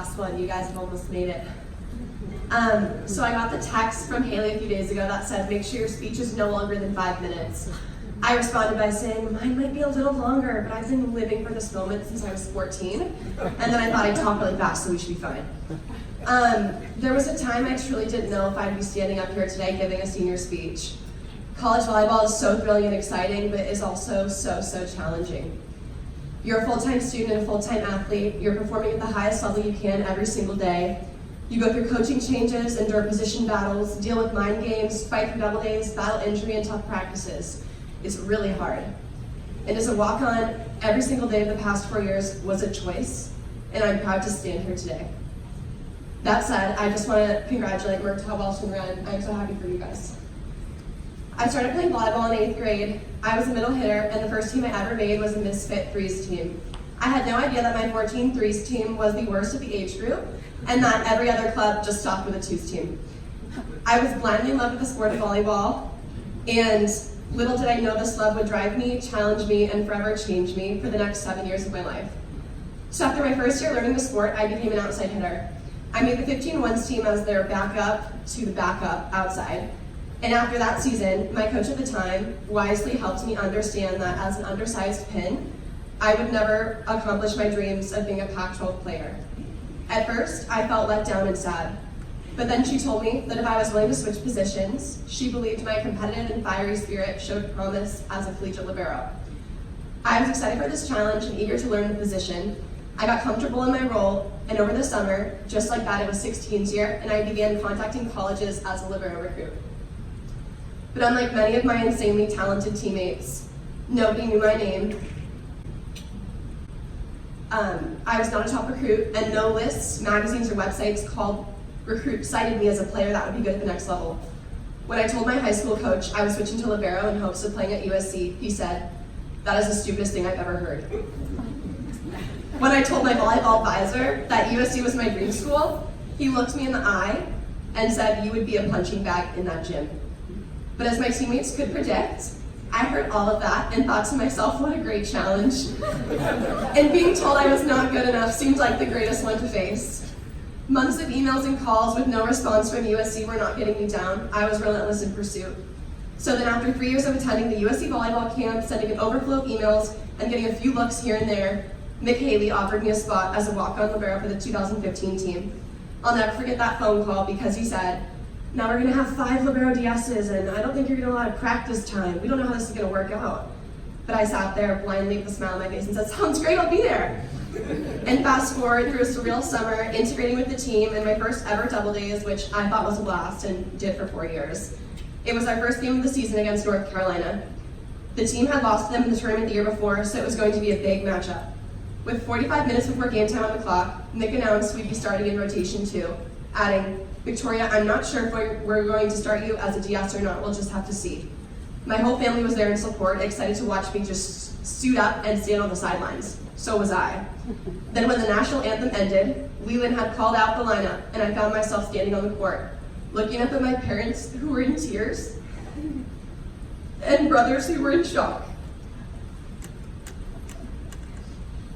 last one. You guys have almost made it. So I got the text from Haley a few days ago that said, make sure your speech is no longer than 5 minutes. I responded by saying, mine might be a little longer, but I've been living for this moment since I was 14. And then I thought I'd talk really fast, so we should be fine. There was a time I truly didn't know if I'd be standing up here today giving a senior speech. College volleyball is so thrilling and exciting, but is also so challenging. You're a full-time student and a full-time athlete. You're performing at the highest level you can every single day. You go through coaching changes, endure position battles, deal with mind games, fight through double days, battle injury, and tough practices. It's really hard. And as a walk-on, every single day of the past 4 years was a choice, and I'm proud to stand here today. That said, I just want to congratulate Murtaugh, Welsh, and Wren. I'm so happy for you guys. I started playing volleyball in 8th grade. I was a middle hitter, and the first team I ever made was a misfit threes team. I had no idea that my 14 threes team was the worst of the age group, and that every other club just stopped with a twos team. I was blindly in love with the sport of volleyball, and little did I know this love would drive me, challenge me, and forever change me for the next 7 years of my life. So after my first year learning the sport, I became an outside hitter. I made the 15-1s team as their backup to the backup outside. And after that season, my coach at the time wisely helped me understand that as an undersized pin, I would never accomplish my dreams of being a Pac-12 player. At first, I felt let down and sad. But then she told me that if I was willing to switch positions, she believed my competitive and fiery spirit showed promise as a collegiate libero. I was excited for this challenge and eager to learn the position. I got comfortable in my role, and over the summer, just like that, it was 16's year, and I began contacting colleges as a libero recruit. But unlike many of my insanely talented teammates, nobody knew my name. I was not a top recruit, and no lists, magazines, or websites called recruit cited me as a player that would be good at the next level. When I told my high school coach I was switching to libero in hopes of playing at USC, he said, "That is the stupidest thing I've ever heard." When I told my volleyball advisor that USC was my dream school, he looked me in the eye and said, "You would be a punching bag in that gym." But as my teammates could predict, I heard all of that and thought to myself, what a great challenge. And being told I was not good enough seemed like the greatest one to face. Months of emails and calls with no response from USC were not getting me down. I was relentless in pursuit. So then after 3 years of attending the USC volleyball camp, sending an overflow of emails, and getting a few looks here and there, Mick Haley offered me a spot as a walk-on libero for the 2015 team. I'll never forget that phone call because he said, "Now we're gonna have 5 libero DSs, and I don't think you're gonna have a lot of practice time. We don't know how this is gonna work out." But I sat there blindly with a smile on my face and said, "Sounds great, I'll be there." And fast forward through a surreal summer, integrating with the team and my first ever double days, which I thought was a blast and did for 4 years. It was our first game of the season against North Carolina. The team had lost them in the tournament the year before, so it was going to be a big matchup. With 45 minutes before game time on the clock, Nick announced we'd be starting in rotation 2, adding, "Victoria, I'm not sure if we're going to start you as a DS or not, we'll just have to see." My whole family was there in support, excited to watch me just suit up and stand on the sidelines. So was I. Then when the national anthem ended, Leland had called out the lineup, and I found myself standing on the court, looking up at my parents who were in tears, and brothers who were in shock.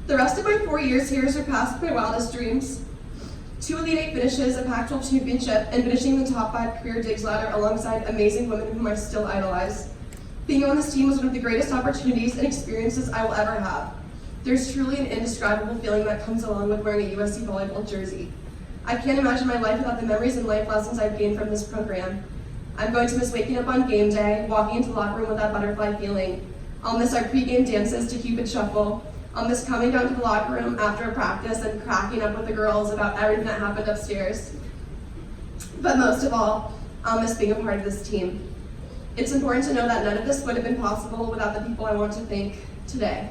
The rest of my 4 years here surpassed my wildest dreams. 2 Elite 8 finishes, a Pac-12 championship, and finishing in the top 5 career digs ladder alongside amazing women whom I still idolize. Being on this team was one of the greatest opportunities and experiences I will ever have. There's truly an indescribable feeling that comes along with wearing a USC volleyball jersey. I can't imagine my life without the memories and life lessons I've gained from this program. I'm going to miss waking up on game day, walking into the locker room with that butterfly feeling. I'll miss our pregame dances to Cupid Shuffle. I'll miss coming down to the locker room after a practice and cracking up with the girls about everything that happened upstairs. But most of all, I'll miss being a part of this team. It's important to know that none of this would have been possible without the people I want to thank today.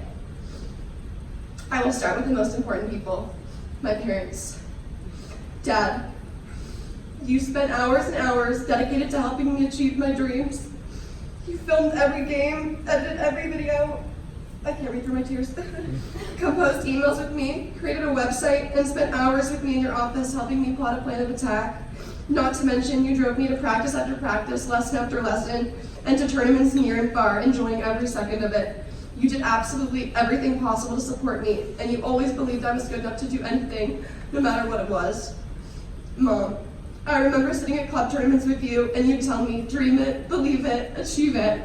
I will start with the most important people, my parents. Dad, you spent hours and hours dedicated to helping me achieve my dreams. You filmed every game, edited every video, I can't read through my tears, composed emails with me, created a website, and spent hours with me in your office helping me plot a plan of attack. Not to mention, you drove me to practice after practice, lesson after lesson, and to tournaments near and far, enjoying every second of it. You did absolutely everything possible to support me, and you always believed I was good enough to do anything, no matter what it was. Mom, I remember sitting at club tournaments with you, and you'd tell me, dream it, believe it, achieve it.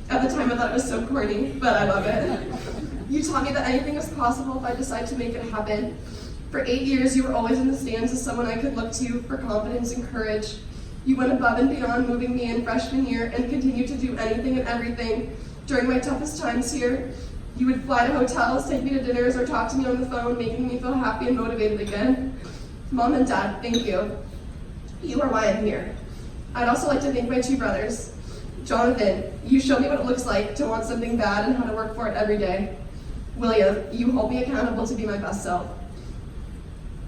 At the time I thought it was so corny, but I love it. You taught me that anything is possible if I decide to make it happen. For 8 years, you were always in the stands as someone I could look to for confidence and courage. You went above and beyond moving me in freshman year and continued to do anything and everything during my toughest times here. You would fly to hotels, take me to dinners, or talk to me on the phone, making me feel happy and motivated again. Mom and Dad, thank you. You are why I'm here. I'd also like to thank my 2 brothers. Jonathan, you showed me what it looks like to want something bad and how to work for it every day. William, you hold me accountable to be my best self.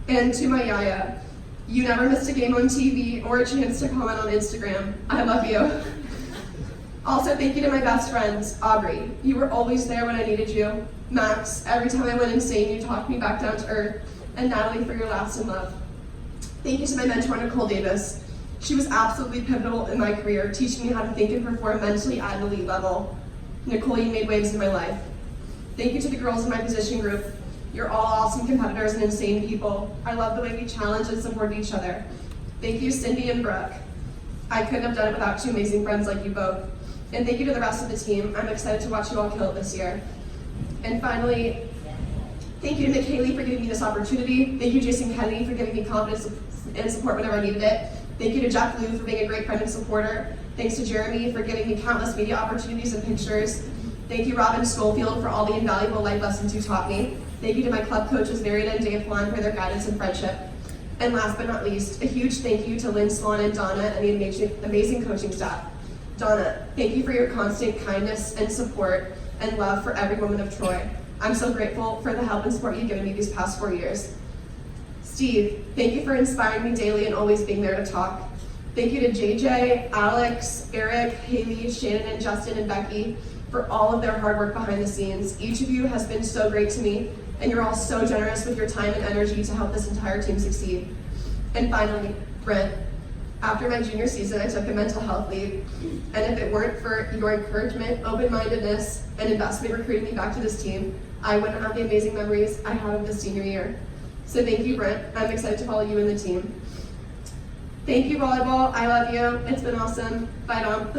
And to my yaya, you never missed a game on TV or a chance to comment on Instagram. I love you. Also, thank you to my best friends. Aubrey, you were always there when I needed you. Max, every time I went insane, you talked me back down to earth. And Natalie, for your laughs and love. Thank you to my mentor, Nicole Davis. She was absolutely pivotal in my career, teaching me how to think and perform mentally at an elite level. Nicole, you made waves in my life. Thank you to the girls in my position group. You're all awesome competitors and insane people. I love the way we challenge and support each other. Thank you, Cindy and Brooke. I couldn't have done it without 2 amazing friends like you both. And thank you to the rest of the team. I'm excited to watch you all kill it this year. And finally, thank you to Nick Haley for giving me this opportunity. Thank you, Jason Kennedy, for giving me confidence and support whenever I needed it. Thank you to Jeff Liu for being a great friend and supporter. Thanks to Jeremy for giving me countless media opportunities and pictures. Thank you, Robin Schofield, for all the invaluable life lessons you taught me. Thank you to my club coaches, Marion and Dave Flan, for their guidance and friendship. And last but not least, a huge thank you to Lynn Swan and Donna and the amazing coaching staff. Donna, thank you for your constant kindness and support and love for every woman of Troy. I'm so grateful for the help and support you've given me these past 4 years. Steve, thank you for inspiring me daily and always being there to talk. Thank you to JJ, Alex, Garrick, Haley, Shannon, and Justin, and Becky for all of their hard work behind the scenes. Each of you has been so great to me, and you're all so generous with your time and energy to help this entire team succeed. And finally, Brent, after my junior season, I took a mental health leave, and if it weren't for your encouragement, open-mindedness, and investment recruiting me back to this team, I wouldn't have the amazing memories I had of this senior year. So thank you, Brent. I'm excited to follow you and the team. Thank you, volleyball. I love you. It's been awesome. Bye, Dom.